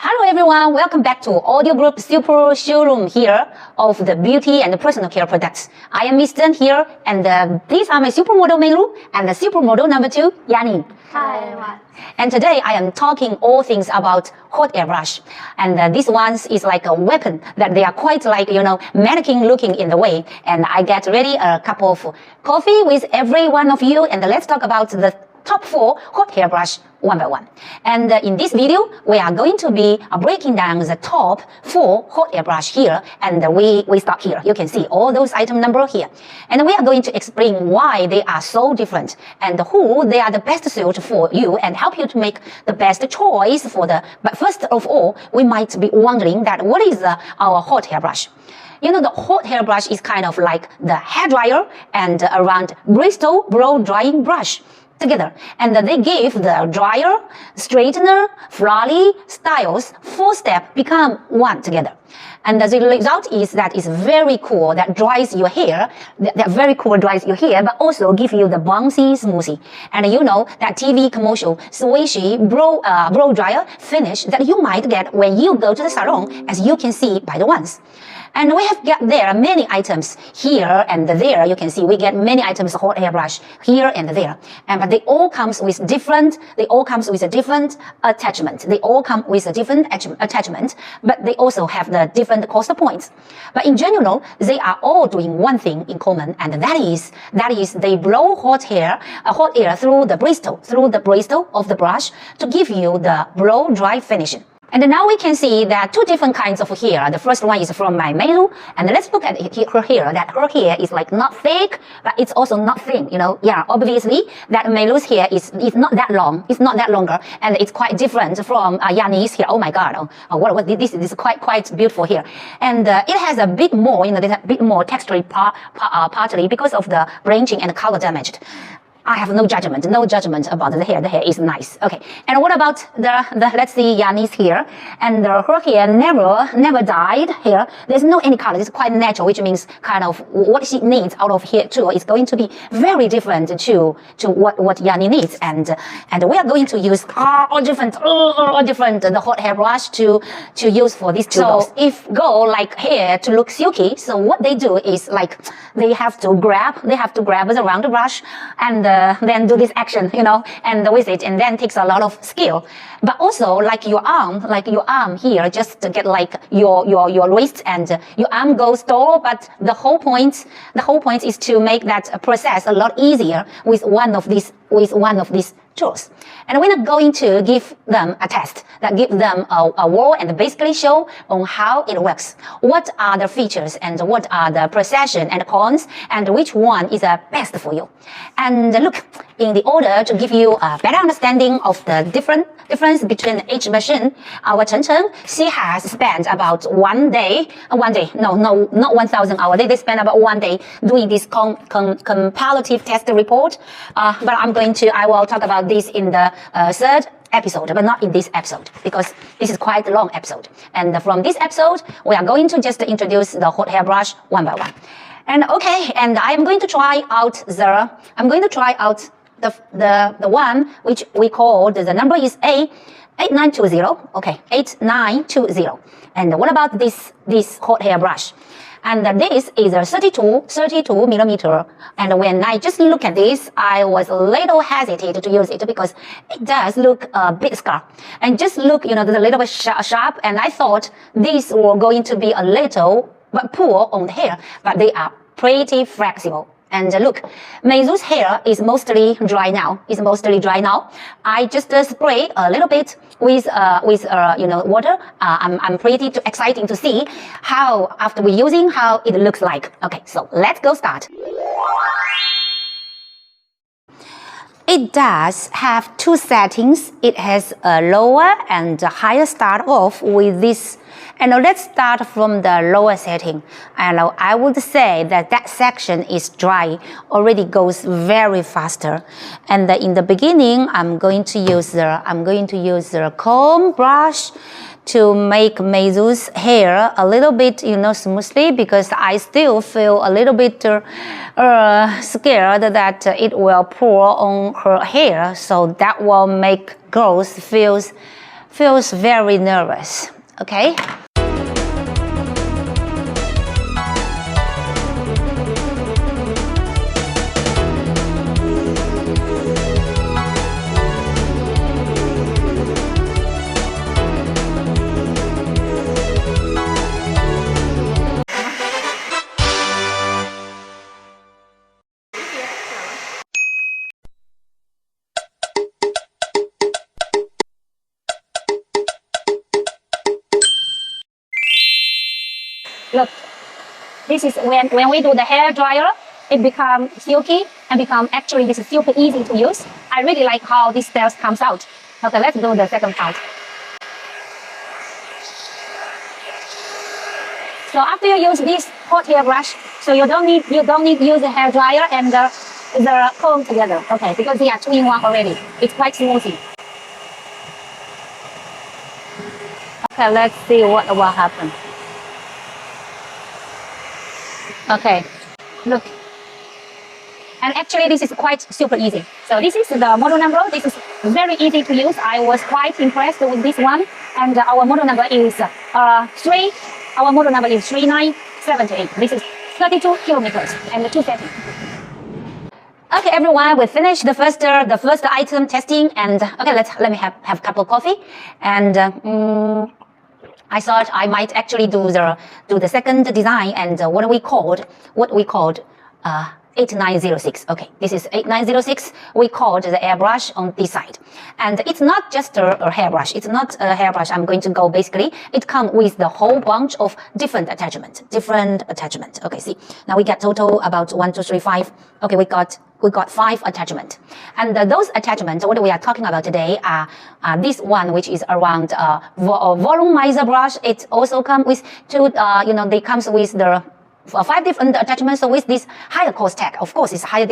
Hello everyone, welcome back to Audio Group Super showroom here of the beauty and personal care products. I am Mrs.Zeng here, and these are my supermodel Meilu and the supermodel number 2, Yani. Hi everyone. And today I am talking all things about hot air brush. And this one is like a weapon that they are quite like, mannequin looking in the way. And I get ready a cup of coffee with every one of you, and let's talk about the top 4 hot hair brush one by one. And in this video, we are going to be breaking down the top 4 hot air brush here, and we start here. You can see all those item number here. And we are going to explain why they are so different and who they are the best suit for you and help you to make the best choice for the. But first of all, we might be wondering that what is our hot hair brush? The hot hair brush is kind of like the hair dryer and around Bristol blow drying brush together, and they give the dryer, straightener, flurry styles 4-step become one together. And the result is that it's very cool, that dries your hair, that very cool dries your hair, but also give you the bouncy, smoothie. And that TV commercial swishy blow dryer finish that you might get when you go to the salon, as you can see by the ones. And we have got there many items here and there. You can see we get many items hot hair brush here and there. But they all comes with a different attachment. They all come with a different attachment, but they also have the different cost points. But in general, they are all doing one thing in common, and that is they blow hot air through the bristle of the brush to give you the blow dry finishing. And now we can see that 2 different kinds of hair. The first one is from my Meilu, and let's look at her hair. That her hair is like not thick, but it's also not thin. Obviously that Meilu's hair is not that long. It's not that longer, and it's quite different from Yani's hair. Oh my God! What this is quite beautiful hair, and it has a bit more, there's a bit more texture partly because of the branching and color damaged. I have no judgment about the hair. The hair is nice. Okay. And what about let's see Yani's hair. And her hair never dyed hair. There's no any color. It's quite natural, which means kind of what she needs out of hair too is going to be very different to what Yani needs. And we are going to use all different the hot hair brush to use for these two. So if go like hair to look silky, so what they do is like they have to grab around the brush and then do this action, and with it, and then takes a lot of skill. But also like your arm here, just to get like your wrist and your arm goes tall. But the whole point is to make that process a lot easier with one of these tools. And we're not going to give them a test, that give them a whirl and basically show on how it works. What are the features and what are the procession and cons, and which one is the best for you. And look, in the order to give you a better understanding of the difference between each machine, our Chen, she has spent about one day, not 1,000 hours. They spent about 1 day doing this comparative test report. But I will talk about this in the 3rd episode, but not in this episode, because this is quite a long episode. And from this episode, we are going to just introduce the hot hair brush one by one. And okay, and I'm going to try out the one which we call the number is A8920. Okay, 8920. And what about this hot hair brush? And this is a 32 millimeter. And when I just look at this, I was a little hesitant to use it because it does look a bit sharp. And just look, the little bit sharp. And I thought these were going to be a little but poor on the hair, but they are pretty flexible. And look, Meilu's hair is mostly dry now. I just spray a little bit with water. I'm pretty exciting to see how, after we're using, how it looks like. Okay, so let's go start. It does have 2 settings. It has a lower and a higher start off with this. And let's start from the lower setting. And I would say that section is dry, already goes very faster. And in the beginning, I'm going to use the comb brush to make Meilu's hair a little bit, smoothly, because I still feel a little bit scared that it will pour on her hair. So that will make girls feels feels very nervous. Okay. Look, this is when we do the hair dryer, it becomes silky and actually this is super easy to use. I really like how this style comes out. Okay, let's do the second part. So after you use this hot hair brush, so you don't need use the hair dryer and the comb together. Okay, because they are 2-in-1 already. It's quite smoothie. Okay, let's see what will happen. Okay, look. And actually this is quite super easy. So this is the model number. This is very easy to use. I was quite impressed with this one. And our model number is 3978. This is 32 kilometers and 2 seconds. Okay, everyone, we finished the first item testing, and okay, let me have a cup of coffee. And I thought I might actually do the second design, and what we called 8906. Okay, this is 8906. We called the airbrush on this side, and it's not just a hairbrush. It's not a hairbrush. I'm going to go basically. It comes with the whole bunch of different attachment. Okay, see, now we get total about 1, 2, 3, 5. Okay, we got 5 attachments, and those attachments, what we are talking about today are this one, which is around volumizer brush. It also comes with 2. They comes with the 5 different attachments. So with this higher cost tag, of course, it's higher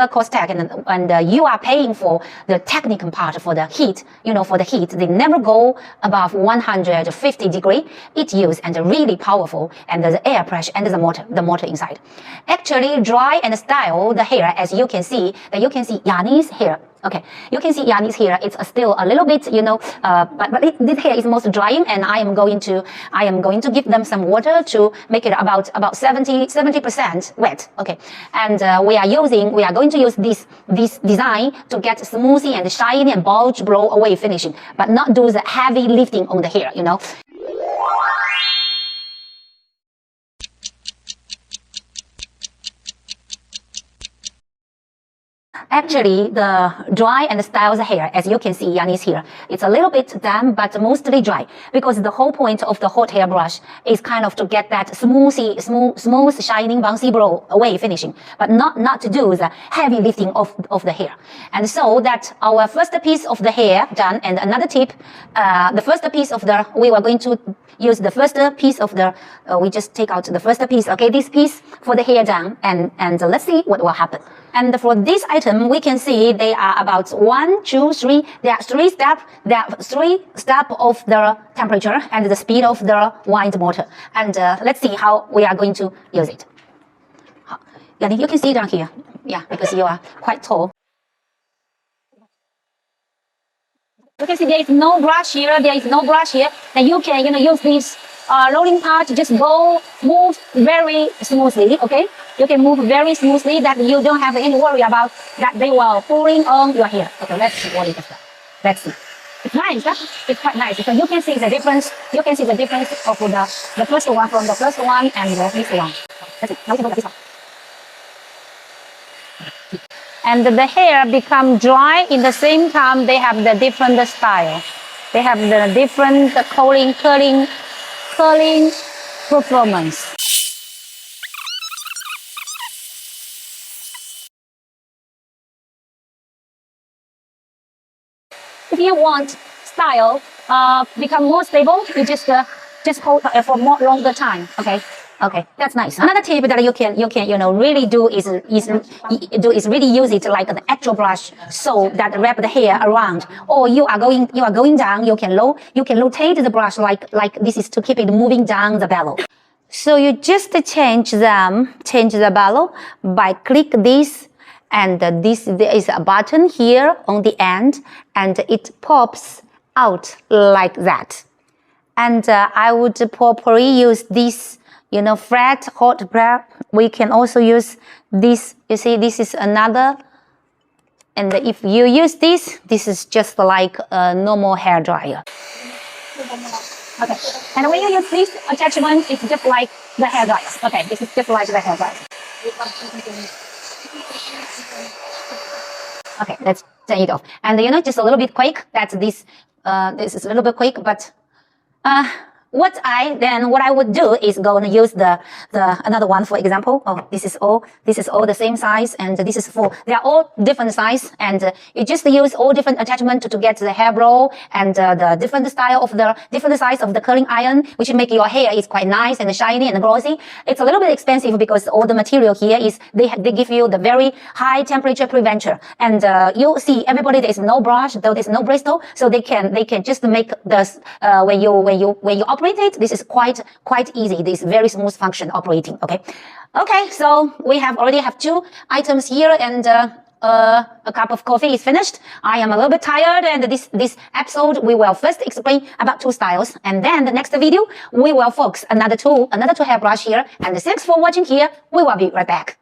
cost tag, and you are paying for the technical part for the heat. For the heat, they never go above 150 degree. It used and really powerful, and the air pressure and the motor inside. Actually, dry and style the hair, as you can see. Yanni's hair. Okay, you can see Yanni's hair. It's still a little bit, but this hair is most drying, and I am going to give them some water to make it about 70% wet. Okay, and we are going to use this design to get smoothie and shiny and bulge blow away finishing, but not do the heavy lifting on the hair. Actually, the dry and styles hair, as you can see, Yanni's hair, it's a little bit damp, but mostly dry, because the whole point of the hot hair brush is kind of to get that smooth, shining, bouncy blow away finishing, but not to do the heavy lifting of the hair. And so that our first piece of the hair done, and another tip, we were going to use the first piece of the, we just take out the first piece, okay, this piece for the hair done, and let's see what will happen. And for this item, we can see they are about 1, 2, 3. There are 3 steps. There are 3 steps of the temperature and the speed of the wind motor. And let's see how we are going to use it. Yanni, you can see down here. Yeah, because you are quite tall. You can see there is no brush here. Then you can use this rolling part. Just move very smoothly. Okay. You can move very smoothly, that you don't have any worry about that they will pulling on your hair. Okay, let's see what it is. Let's see. It's nice, huh? It's quite nice. So you can see the difference. You can see the difference of the first one from the first one and this one. That's it. Now we can look at this one. And the hair become dry in the same time. They have the different style. They have the different curling performance. If you want style become more stable, you just hold for longer time. Okay, that's nice. Another tip that you can really do is really use it like an actual brush, so that wrap the hair around. Or you are going down, you can rotate the brush like this is to keep it moving down the bellow. So you just change the bellow by click this. And there is a button here on the end, and it pops out like that. And I would probably use this, you know, flat hot brush. We can also use this. You see, this is another. And if you use this, this is just like a normal hair dryer. Okay, and when you use this attachment, it's just like the hair dryer. Okay, this is just like the hair dryer. Okay, let's turn it off. And you know, just a little bit quick. That's this. This is a little bit quick, but what I would do is go and use the another one, for example. Oh, this is all the same size, and this is they are all different size, and you just use all different attachment to get the hair blow and the different style of the different size of the curling iron, which make your hair is quite nice and shiny and glossy. It's a little bit expensive because all the material here is they give you the very high temperature preventer, and you see everybody there is no brush, though there's no bristle, so they can just make this when you operate it, this is quite easy. This very smooth function operating. Okay, so we already have 2 items here, and a cup of coffee is finished. I am a little bit tired, and this episode we will first explain about 2 styles, and then the next video we will focus another two hairbrush here. And thanks for watching here. We will be right back.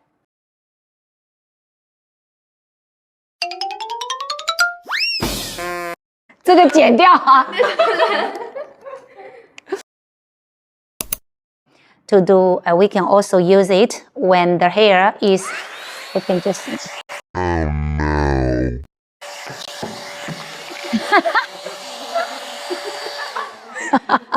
这个剪掉啊。To do, we can also use it when the hair is, we can just... Oh no.